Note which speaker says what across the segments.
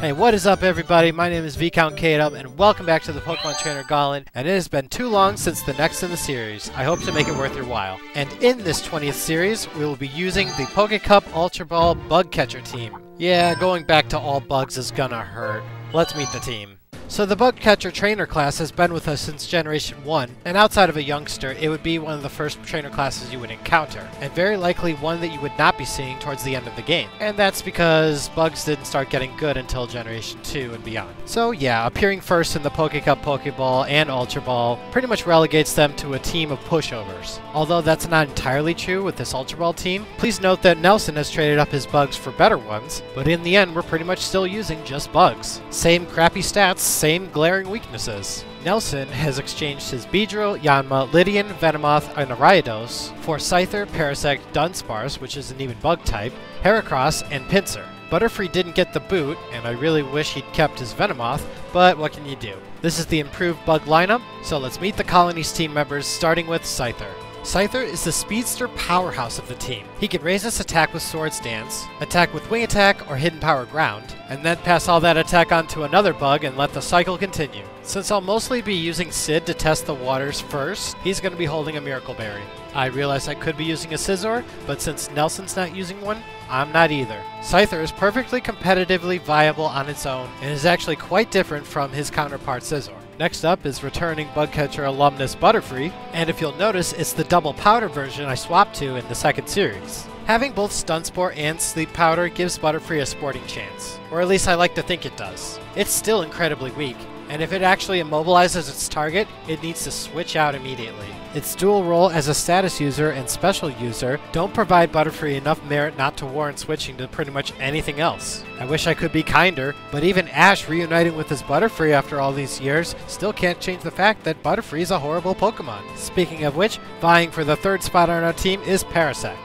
Speaker 1: Hey, what is up everybody? My name is ViscountKdub and welcome back to the Pokemon Trainer Gauntlet, and it has been too long since the next in the series. I hope to make it worth your while. And in this 20th series, we will be using the Poke Cup Ultra Ball Bug Catcher team. Yeah, going back to all bugs is gonna hurt. Let's meet the team. So the Bug Catcher Trainer class has been with us since Generation 1, and outside of a youngster, it would be one of the first trainer classes you would encounter, and very likely one that you would not be seeing towards the end of the game. And that's because bugs didn't start getting good until Generation 2 and beyond. So yeah, appearing first in the Poke Cup Pokeball and Ultra Ball pretty much relegates them to a team of pushovers. Although that's not entirely true with this Ultra Ball team, please note that Nelson has traded up his bugs for better ones, but in the end we're pretty much still using just bugs. Same crappy stats, same glaring weaknesses. Nelson has exchanged his Beedrill, Yanma, Lydian, Venomoth, and Ariados for Scyther, Parasect, Dunsparce, which is an even bug type, Heracross, and Pinsir. Butterfree didn't get the boot, and I really wish he'd kept his Venomoth, but what can you do? This is the improved bug lineup, so let's meet the Colony's team members, starting with Scyther. Scyther is the speedster powerhouse of the team. He can raise his attack with Swords Dance, attack with Wing Attack or Hidden Power Ground, and then pass all that attack onto another bug and let the cycle continue. Since I'll mostly be using Sid to test the waters first, he's going to be holding a Miracle Berry. I realize I could be using a Scizor, but since Nelson's not using one, I'm not either. Scyther is perfectly competitively viable on its own, and is actually quite different from his counterpart Scizor. Next up is returning Bugcatcher alumnus Butterfree, and if you'll notice, it's the double powder version I swapped to in the second series. Having both Stun Spore and Sleep Powder gives Butterfree a sporting chance, or at least I like to think it does. It's still incredibly weak, and if it actually immobilizes its target, it needs to switch out immediately. Its dual role as a status user and special user don't provide Butterfree enough merit not to warrant switching to pretty much anything else. I wish I could be kinder, but even Ash reuniting with his Butterfree after all these years still can't change the fact that Butterfree is a horrible Pokemon. Speaking of which, vying for the third spot on our team is Parasect.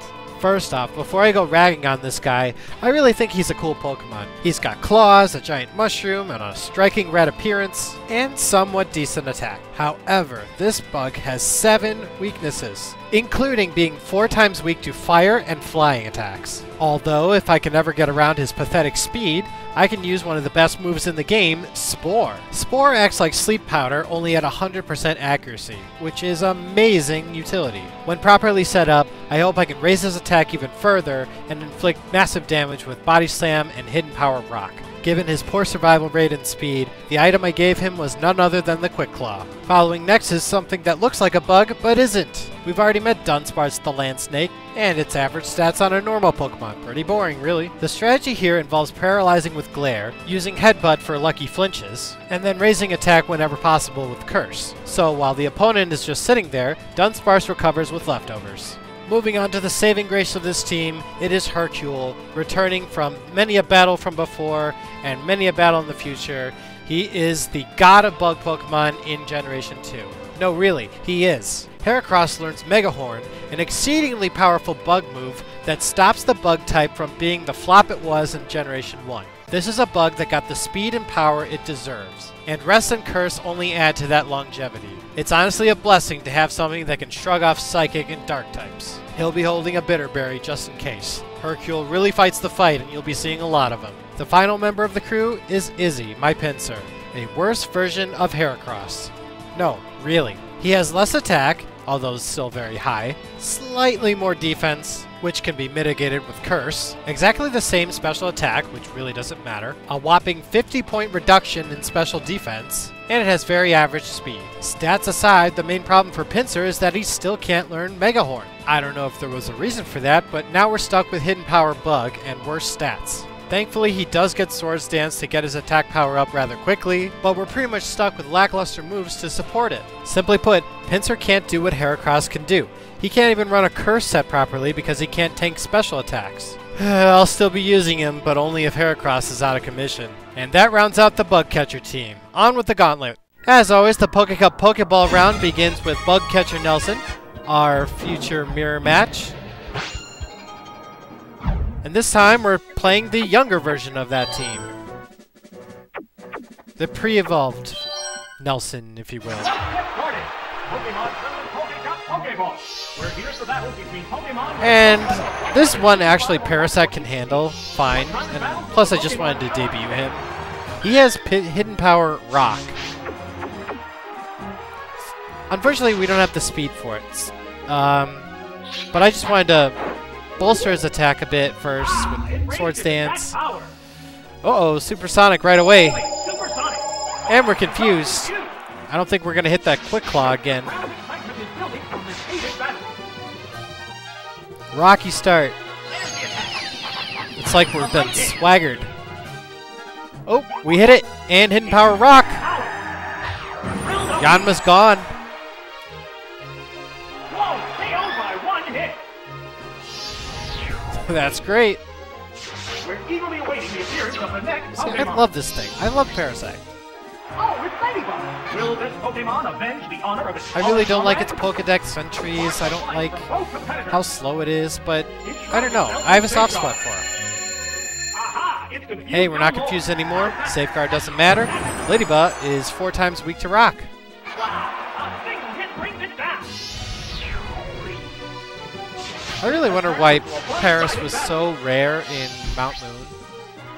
Speaker 1: First off, before I go ragging on this guy, I really think he's a cool Pokemon. He's got claws, a giant mushroom, and a striking red appearance, and somewhat decent attack. However, this bug has 7 weaknesses, including being 4 times weak to fire and flying attacks. Although, if I can ever get around his pathetic speed, I can use one of the best moves in the game, Spore. Spore acts like Sleep Powder, only at 100% accuracy, which is amazing utility. When properly set up, I hope I can raise his attack even further and inflict massive damage with Body Slam and Hidden Power Rock. Given his poor survival rate and speed, the item I gave him was none other than the Quick Claw. Following next is something that looks like a bug, but isn't. We've already met Dunsparce the Land Snake, and its average stats on a normal Pokemon. Pretty boring, really. The strategy here involves paralyzing with Glare, using Headbutt for lucky flinches, and then raising attack whenever possible with Curse. So while the opponent is just sitting there, Dunsparce recovers with leftovers. Moving on to the saving grace of this team, it is Hercule, returning from many a battle from before and many a battle in the future. He is the god of bug Pokemon in Generation 2. No, really, he is. Heracross learns Mega Horn, an exceedingly powerful bug move that stops the bug type from being the flop it was in Generation 1. This is a bug that got the speed and power it deserves, and Rest and Curse only add to that longevity. It's honestly a blessing to have something that can shrug off Psychic and Dark types. He'll be holding a Bitter Berry just in case. Hercule really fights the fight and you'll be seeing a lot of him. The final member of the crew is Izzy, my Pinsir, a worse version of Heracross. No, really. He has less attack, although still very high, slightly more defense, which can be mitigated with Curse, exactly the same special attack, which really doesn't matter, a whopping 50-point reduction in special defense, and it has very average speed. Stats aside, the main problem for Pinsir is that he still can't learn Mega Horn. I don't know if there was a reason for that, but now we're stuck with Hidden Power Bug and worse stats. Thankfully, he does get Swords Dance to get his attack power up rather quickly, but we're pretty much stuck with lackluster moves to support it. Simply put, Pinsir can't do what Heracross can do. He can't even run a Curse set properly because he can't tank special attacks. I'll still be using him, but only if Heracross is out of commission. And that rounds out the Bug Catcher team. On with the Gauntlet. As always, the Poke Cup Pokeball round begins with Bug Catcher Nelson, our future mirror match. And this time we're playing the younger version of that team. The pre-evolved Nelson, if you will. And this one actually Parasect can handle fine, and plus I just wanted to debut him. He has hidden power Rock. Unfortunately, we don't have the speed for it. But I just wanted to bolster his attack a bit first with Swords Dance. Uh-oh, Supersonic right away. And we're confused. I don't think we're going to hit that Quick Claw again. Rocky start. It's like we've been swaggered. Oh, we hit it. And Hidden Power Rock. Yanma's gone. That's great.
Speaker 2: We're eagerly awaiting the appearance of the next
Speaker 1: See,
Speaker 2: Pokemon.
Speaker 1: I love this thing. I love Parasite.
Speaker 2: Oh, it's Ladybug. Will this Pokemon avenge the honor of its
Speaker 1: I really don't like its Pokedex entries. I don't like how slow it is, but I don't know. I have a soft spot for it. Hey, we're not confused anymore. Safeguard doesn't matter. Ladybug is 4 times weak to Rock. I really wonder why Paris was so rare in Mount Moon,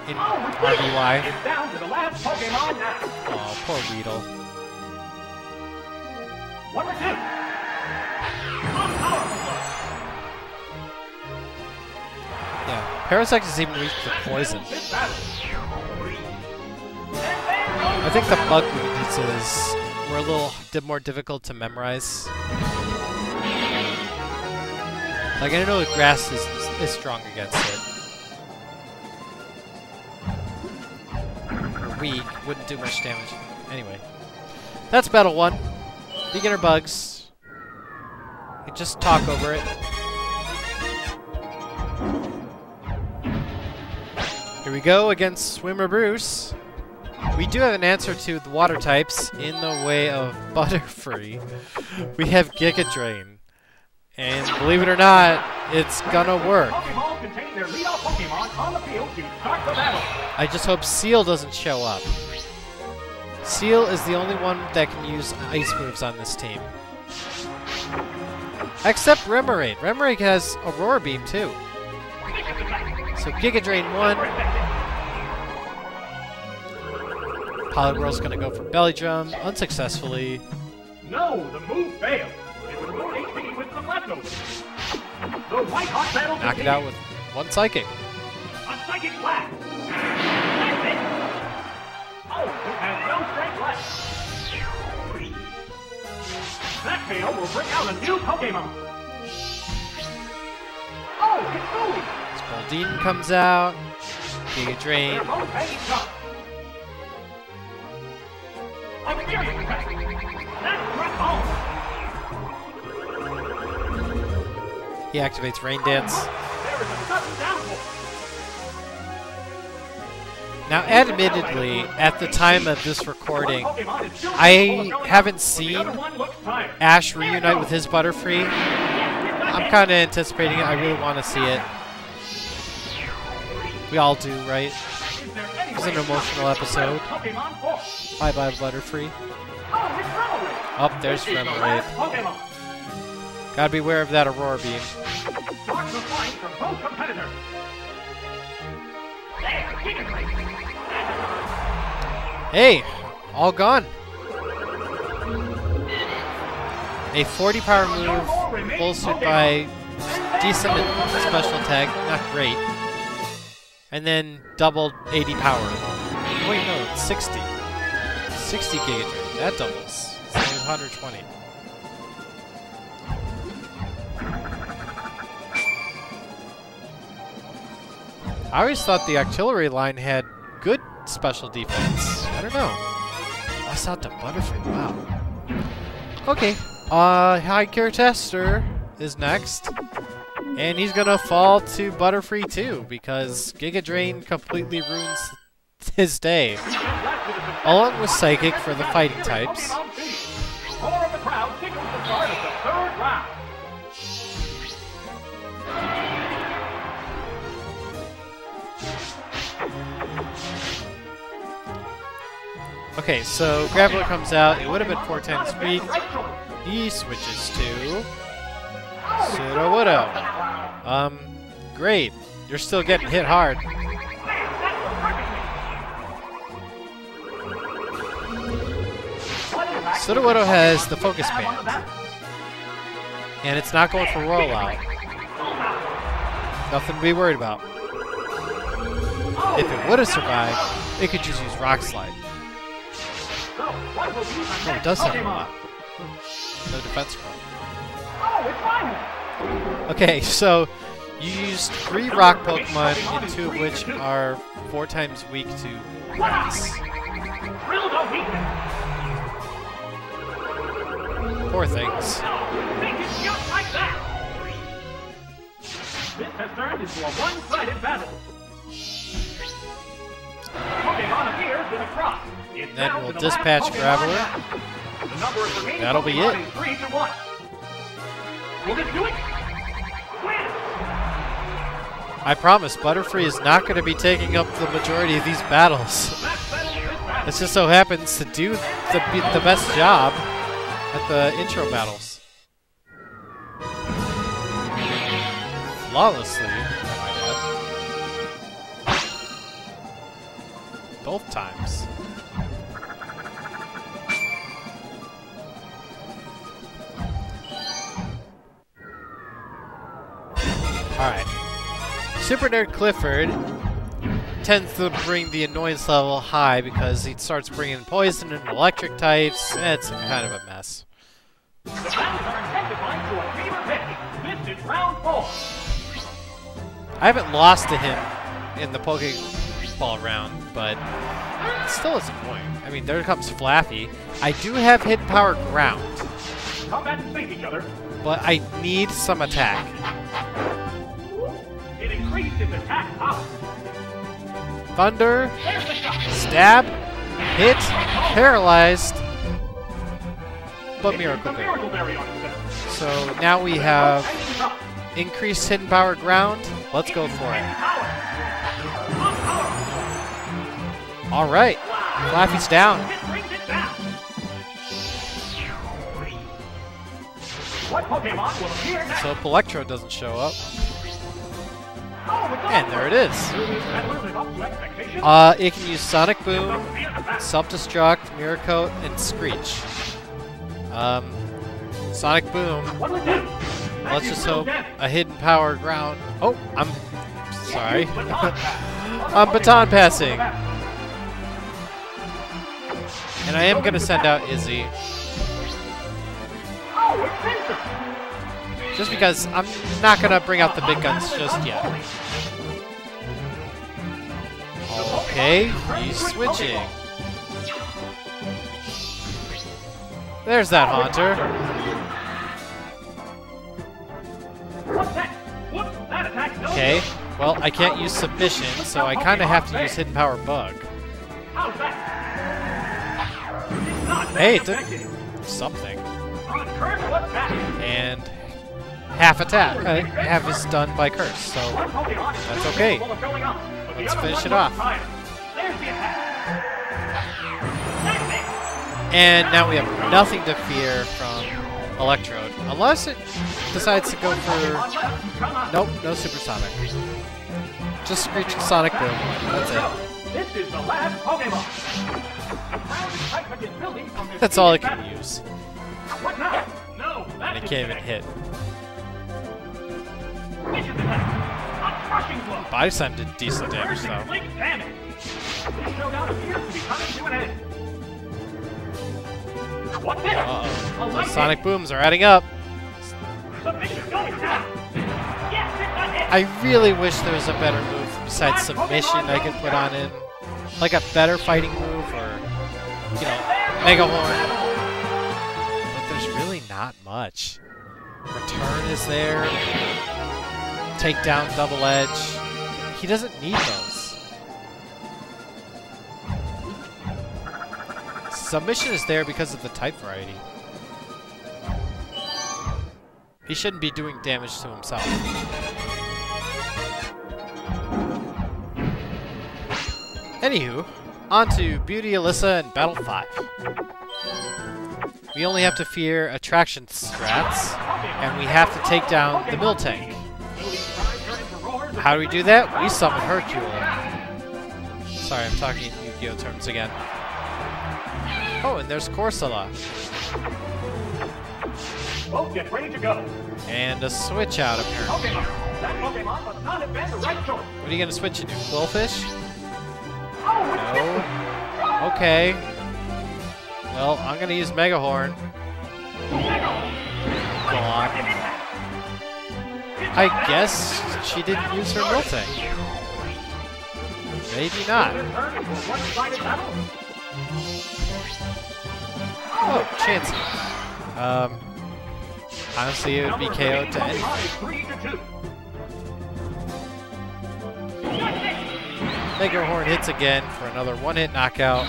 Speaker 1: in RBY. Oh, poor Weedle. Yeah, Parasect has even reached the poison. I think the bug weaknesses were a little more difficult to memorize. Like, I know the grass is strong against it. Or weak, wouldn't do much damage. Anyway. That's Battle 1. Beginner bugs. You just talk over it. Here we go against Swimmer Bruce. We do have an answer to the water types in the way of Butterfree. We have Giga Drain. And believe it or not, it's gonna work. I just hope Seal doesn't show up. Seal is the only one that can use ice moves on this team. Except Remoraid. Remoraid has Aurora Beam too. So Giga Drain 1. Poliwhirl's gonna go for Belly Drum, unsuccessfully.
Speaker 2: No, the move failed. It was more HP with some leftovers. The white hot battle
Speaker 1: Knock it out with 1 Psychic.
Speaker 2: A Psychic Blast. That's it. Oh, it has no strength left. That fail will bring out a new Pokemon. Oh, it's Bowie.
Speaker 1: Spalding comes out. Giga Drain.
Speaker 2: They're both hanging tough. I'm serious. That's rock home.
Speaker 1: He activates Rain Dance. Now, admittedly, at the time of this recording, I haven't seen Ash reunite with his Butterfree. I'm kind of anticipating it. I really want to see it. We all do, right? It was an emotional episode. Bye-bye, Butterfree. Oh, there's Remoraid. Gotta beware of that Aurora Beam. Hey! All gone! A 40 power move, bolstered by decent special attack, not great. And then doubled 80 power. Wait, no, it's 60. 60 Giga Drain. That doubles. It's only 120. I always thought the artillery line had good special defense. I don't know. Lost out to Butterfree. Wow. Okay. High Gear Tester is next. And he's gonna fall to Butterfree too, because Giga Drain completely ruins his day. Along with Psychic for the fighting types. Okay, so Graveler comes out. It would have been 4 times weak. He switches to Sudowoodo. Great. You're still getting hit hard. Sudowoodo has the Focus Band. And it's not going for rollout. Nothing to be worried about. If it would have survived, it could just use Rock Slide. Oh, it does have a lot. No defense card. Okay, so you used 3 rock Pokemon, and 2 of which are 4 times weak to ice. Poor things.
Speaker 2: This has turned into a one-sided battle. Pokemon appears with a cross.
Speaker 1: Then we'll dispatch Graveler. That'll be it.
Speaker 2: 3 to 1. Will this do it? Win!
Speaker 1: I promise, Butterfree is not going to be taking up the majority of these battles. It just so happens to do the best job at the intro battles. Flawlessly, I might add. Both times. Alright. Super Nerd Clifford tends to bring the annoyance level high because he starts bringing poison and electric types. It's kind of a mess.
Speaker 2: The rounds are intensifying to a fever pitch. This is round 4.
Speaker 1: I haven't lost to him in the Pokeball round, but it still is annoying. I mean, there comes Flaffy. I do have Hidden Power Ground,
Speaker 2: Combatants face each other.
Speaker 1: but I need some attack.
Speaker 2: It increased its attack power.
Speaker 1: Thunder,
Speaker 2: There's the shot.
Speaker 1: stab, hit, paralyzed, but
Speaker 2: It
Speaker 1: Miracle
Speaker 2: used the
Speaker 1: Berry.
Speaker 2: Miracle Berry on itself.
Speaker 1: So now we have
Speaker 2: And drop.
Speaker 1: increased Hidden Power Ground. Let's go for it.
Speaker 2: Power.
Speaker 1: Alright, Flaffy's down.
Speaker 2: It brings it down. What Pokemon will appear next?
Speaker 1: So if Electro doesn't show up.
Speaker 2: Oh, it's
Speaker 1: And there it is.
Speaker 2: Battlers live up to expectations.
Speaker 1: It can use Sonic Boom, Self-Destruct, Miracle, and Screech. Sonic Boom.
Speaker 2: What was that?
Speaker 1: Let's just hope a Hidden Power Ground. Oh, I'm sorry. I'm baton passing. And I am going to send out Izzy.
Speaker 2: Oh, it's Scyther.
Speaker 1: Just because I'm not going to bring out the big guns just yet. Okay, he's switching. There's that Haunter.
Speaker 2: What's that? Whoops, that attack no
Speaker 1: Okay,
Speaker 2: good.
Speaker 1: well, I can't use Submission, so I kind of have to use Hidden Power Bug.
Speaker 2: How's that? It's not
Speaker 1: Hey, it did
Speaker 2: effective.
Speaker 1: something.
Speaker 2: On curse, what's that?
Speaker 1: And half attack. Half is done by Curse, so
Speaker 2: One Pokemon is
Speaker 1: that's
Speaker 2: still
Speaker 1: okay.
Speaker 2: capable of going up, but the
Speaker 1: Let's
Speaker 2: other
Speaker 1: finish
Speaker 2: one
Speaker 1: it off.
Speaker 2: looks tired. There's the attack. That's it.
Speaker 1: And now we have nothing to fear from Electrode. Unless it decides to go for...
Speaker 2: Pokemon left. Come on.
Speaker 1: Nope, no Supersonic. Just Screech and Sonic Boom. That's it.
Speaker 2: This is the last Pokemon. The crowd excitement is building from this
Speaker 1: That's all it
Speaker 2: heated
Speaker 1: can
Speaker 2: battle.
Speaker 1: use.
Speaker 2: What now? No,
Speaker 1: And
Speaker 2: that's
Speaker 1: it can't even hit.
Speaker 2: Vicious attack. A crushing blow.
Speaker 1: Body Slam did decent damage,
Speaker 2: Piercing
Speaker 1: though.
Speaker 2: blink damage. This showdown appears to be coming to an end. What's this?
Speaker 1: Uh-oh.
Speaker 2: A
Speaker 1: Those
Speaker 2: light
Speaker 1: Sonic Booms are adding up.
Speaker 2: hit. Submission going down. Yes, it's a hit.
Speaker 1: I really wish there was a better move besides Submission I could put on in. Like a better fighting move or, you know, Mega Horn. But there's really not much. Return is there. Takedown, Double Edge. He doesn't need those. Submission is there because of the type variety. He shouldn't be doing damage to himself. Anywho, on to Beauty, Alyssa, and Battle 5. We only have to fear Attraction Strats, and we have to take down the Miltank. How do we do that? We summon Hercule. Sorry, I'm talking in Yu-Gi-Oh terms again. Oh, and there's Corsola.
Speaker 2: Both get ready to go.
Speaker 1: And a switch out apparently.
Speaker 2: Pokemon. That Pokemon must not have been the right choice.
Speaker 1: What are you gonna switch into? Quillfish?
Speaker 2: Oh, it's
Speaker 1: No. Okay. Well, I'm gonna use Mega Horn. Go on. I guess she didn't use her Miltank. Maybe not. Oh, Chansey. Honestly, it would be KO to anything. Mega Horn hits again for another one-hit knockout.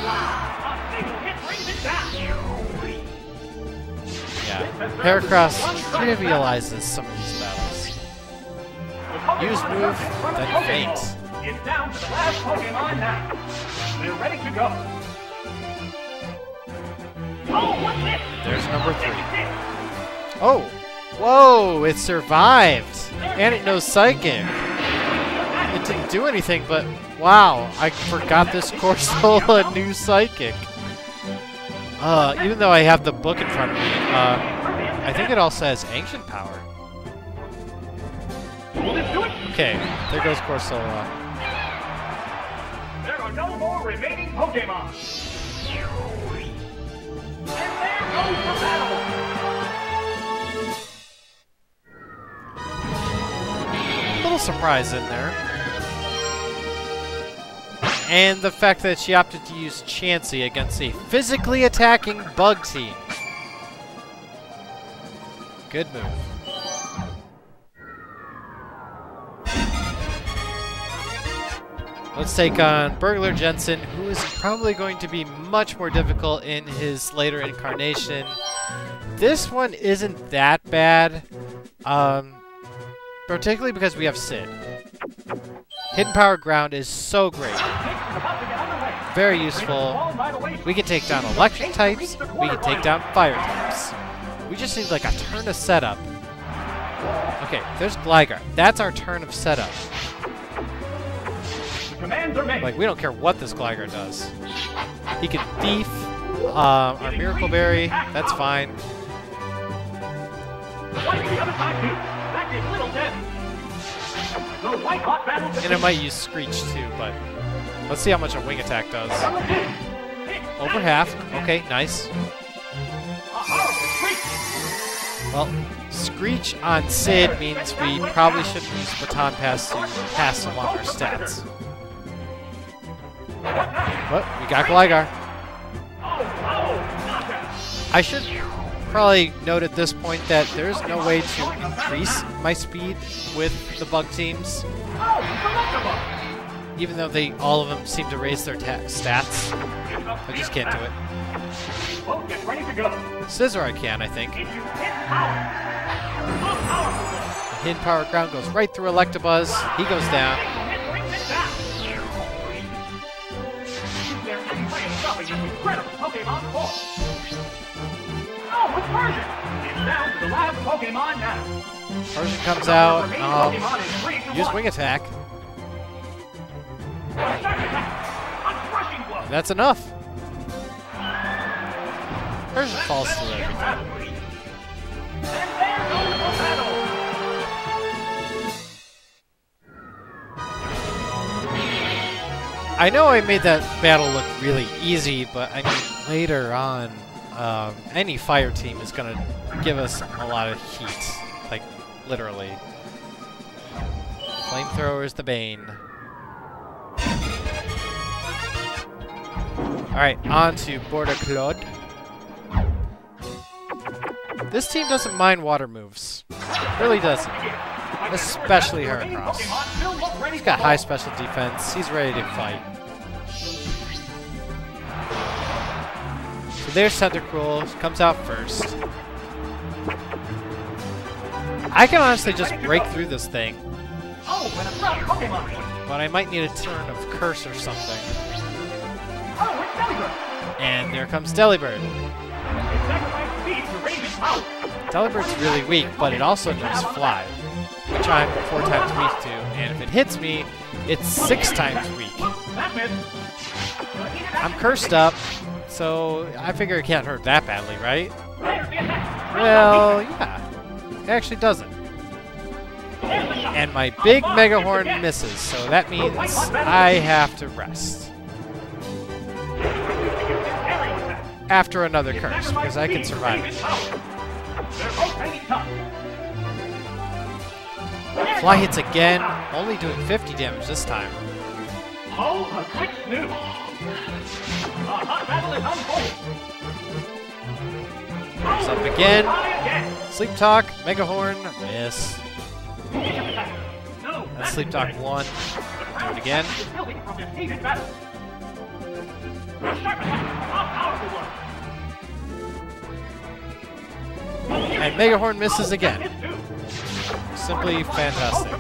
Speaker 1: Yeah, Heracross trivializes some of these battles. Use move, then faint.
Speaker 2: It's down to the last Pokemon now. They're ready to go. Oh, what's this?
Speaker 1: There's number 3. Oh! Whoa! It survived! And it knows Psychic! It didn't do anything, but wow! I forgot this Corsola knew Psychic! Even though I have the book in front of me, I think it also has Ancient Power. Okay, there goes Corsola.
Speaker 2: There are no more remaining Pokemon. And there goes the battle.
Speaker 1: Little surprise in there. And the fact that she opted to use Chansey against a physically attacking bug team. Good move. Let's take on Burglar Jensen, who is probably going to be much more difficult in his later incarnation. This one isn't that bad, particularly because we have Sid. Hidden Power Ground is so great. Very useful. We can take down electric types, we can take down fire types. We just need like a turn of setup. Okay, there's Gligar. That's our turn of setup. Like, we don't care what this Gligar does. He can Thief, our Miracle Berry, that's fine. And it might use Screech too, but let's see how much a Wing Attack does. Over half. Okay, nice. Well, Screech on Sid means we probably shouldn't use Baton Pass to pass along our stats. But we got Gligar. I should probably note at this point that there's no way to increase my speed with the bug teams. Even though all of them seem to raise their stats. I just can't do it. Scizor I can, I think. The Hidden Power Ground goes right through Electabuzz. He goes down. Persian comes out. Use Wing Attack. And that's enough. Persian falls through everything. I know I made that battle look really easy, but I mean, later on, any fire team is going to give us a lot of heat. Like, literally. Flamethrower's the bane. Alright, on to Border Claude. This team doesn't mind water moves. Really doesn't. Especially Heracross. He's got high special defense. He's ready to fight. So there's Cyndaquil. Comes out first. I can honestly just break through this thing. But I might need a turn of Curse or something. And there comes Delibird. Delibird's really weak, but it also knows Fly, which I'm 4 times weak to, and if it hits me, it's 6 times weak. I'm cursed up, so I figure it can't hurt that badly, right? Well, yeah. It actually doesn't. And my big Mega Horn misses, so that means I have to rest. After another curse, because I can survive it. Fly hits again, only doing 50 damage this time.
Speaker 2: Oh, a quick snooze. A hot battle is unfolding.
Speaker 1: Goes up again. Sleep Talk, Mega Horn, miss. That's Sleep Talk 1. Do it again. And Mega Horn misses again. Simply fantastic.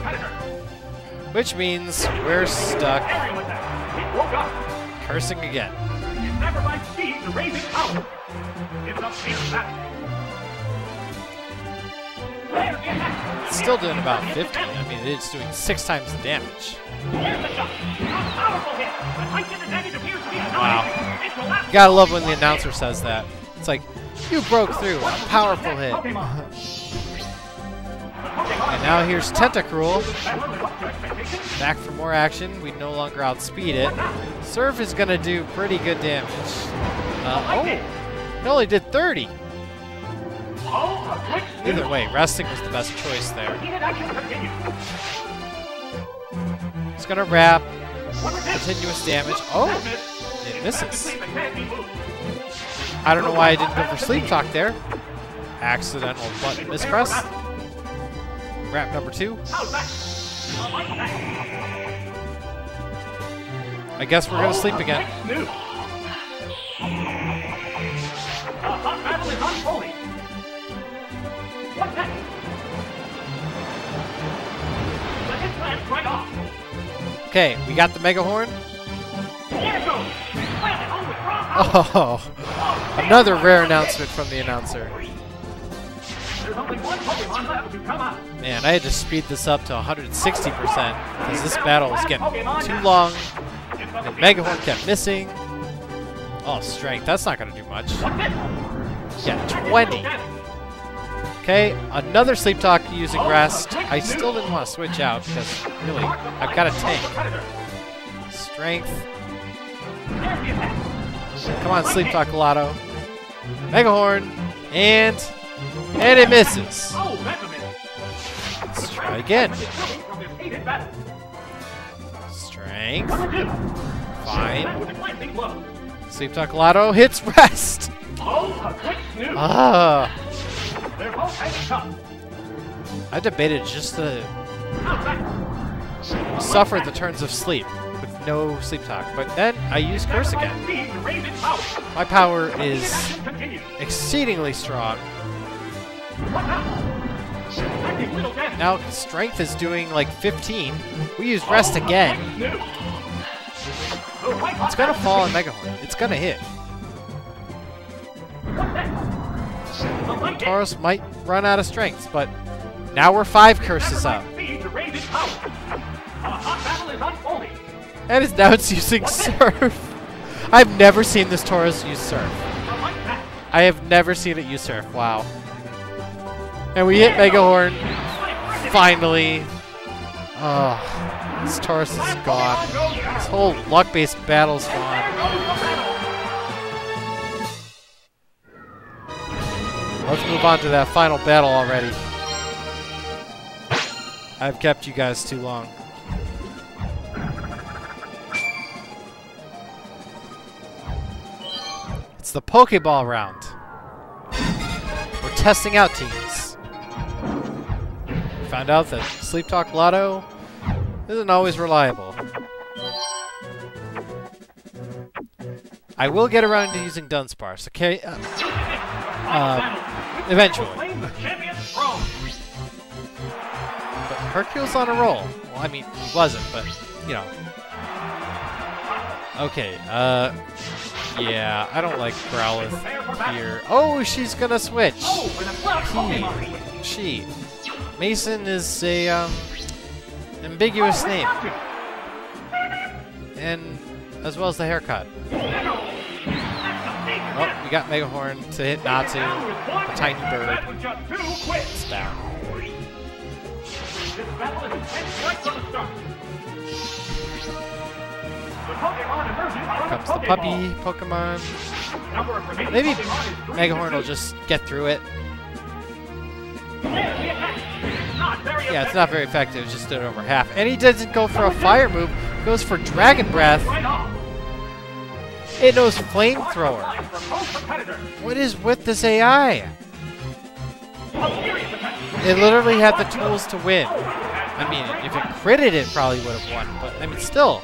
Speaker 1: Which means we're stuck cursing again. It's still doing about 50. I mean, it's doing 6 times the damage. Wow. You gotta love when the announcer says that. It's like, you broke through. A powerful hit. And now here's Tentacruel. Back for more action. We no longer outspeed it. Surf is going to do pretty good damage. Oh, it only did 30. Either way, resting was the best choice there. It's going to wrap. Continuous damage. Oh, it misses. I don't know why I didn't go for Sleep Talk there. Accidental button mispress. Wrap number 2. I guess we're going to sleep again. Okay, we got the Mega Horn. Oh, another rare announcement from the announcer. Man, I had to speed this up to 160% because this battle was getting too long. The Mega Horn kept missing. Oh, strength. That's not going to do much. Yeah, 20. Okay, another Sleep Talk using rest. I still didn't want to switch out because, really, I've got a tank. Strength. Come on, Sleep Talk Lotto. Mega Horn. And it misses. Let's try again. Strength. Fine. Sleep Talk Lotto hits rest. Ah. I debated just to suffer the turns of sleep with no Sleep Talk, but then I use Curse again. My power is exceedingly strong. Now Strength is doing like 15. We use Rest again. It's gonna fall on Mega Horn. It's gonna hit. Tauros might run out of strengths, but now we're 5 curses up. And now it's using Surf. I've never seen this Tauros use Surf. I have never seen it use Surf. Wow. And we hit Mega Horn. Finally. Oh, this Tauros is gone. This whole luck-based battle's gone. Let's move on to that final battle already. I've kept you guys too long. It's the Pokeball round. We're testing out teams. Found out that Sleep Talk Lotto isn't always reliable. I will get around to using Dunsparce, okay? Eventually. But Hercule's on a roll. Well, I mean, he wasn't, but, you know. Okay, yeah, I don't like Growlithe here. Oh, she's gonna switch. She. Mason is a, ambiguous name. And as well as the haircut. Oh, we got Mega Horn to hit Natsu. A tiny bird.
Speaker 2: That was just too quick.
Speaker 1: It's down.
Speaker 2: This battle is intense right from the start. The Pokemon emerging out of
Speaker 1: Comes the puppy Pokemon.
Speaker 2: Number of remaining
Speaker 1: Maybe
Speaker 2: Pokemon is 3
Speaker 1: Mega Horn will just get through it. Yeah, it's not very effective. It just did over half. And he doesn't go for a fire move. He goes for Dragon Breath.
Speaker 2: Right off.
Speaker 1: It knows Flamethrower. What is with this AI? It literally had the tools to win. I mean, if it critted, it probably would have won. But, I mean, still.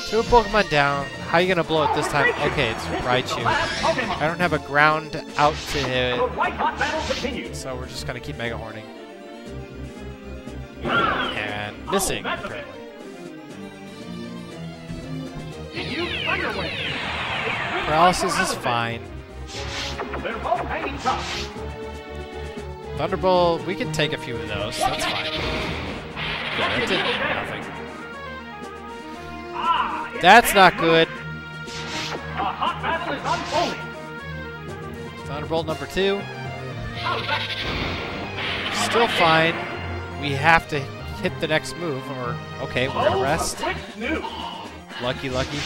Speaker 1: Two Pokemon down. How are you going to blow it this time? Okay, it's Raichu. I don't have a ground out to hit. So we're just going to keep Mega Horning. And missing, apparently. Paralysis is fine. Thunderbolt, we can take a few of those. That's fine. Yeah, that did nothing. That's not good. Thunderbolt number 2. Still fine. We have to hit the next move, or okay, we're gonna rest. Lucky, lucky.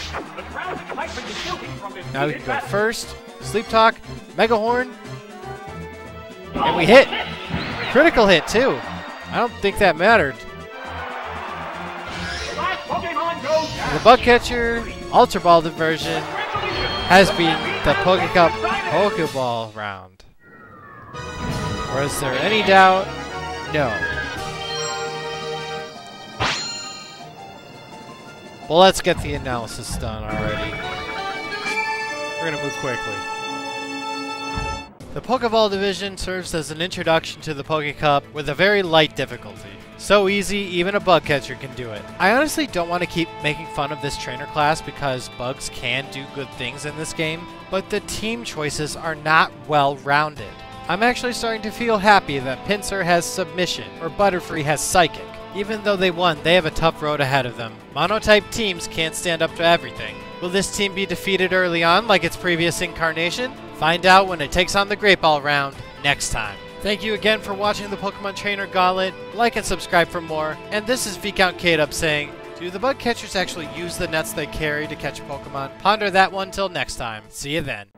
Speaker 1: Now we can go first. Sleep Talk, Mega Horn, and we hit. Critical hit too. I don't think that mattered. The Bug Catcher Ultra Ball version has been the Poke Cup Pokeball round. Or is there any doubt? No. Well, let's get the analysis done already. We're gonna move quickly. The Pokeball division serves as an introduction to the Poke Cup with a very light difficulty. So easy, even a bug catcher can do it. I honestly don't want to keep making fun of this trainer class because bugs can do good things in this game, but the team choices are not well-rounded. I'm actually starting to feel happy that Pinsir has Submission, or Butterfree has Psychic. Even though they won, they have a tough road ahead of them. Monotype teams can't stand up to everything. Will this team be defeated early on like its previous incarnation? Find out when it takes on the Great Ball round next time. Thank you again for watching the Pokemon Trainer Gauntlet. Like and subscribe for more. And this is ViscountKdub saying, do the bug catchers actually use the nets they carry to catch Pokemon? Ponder that one till next time. See you then.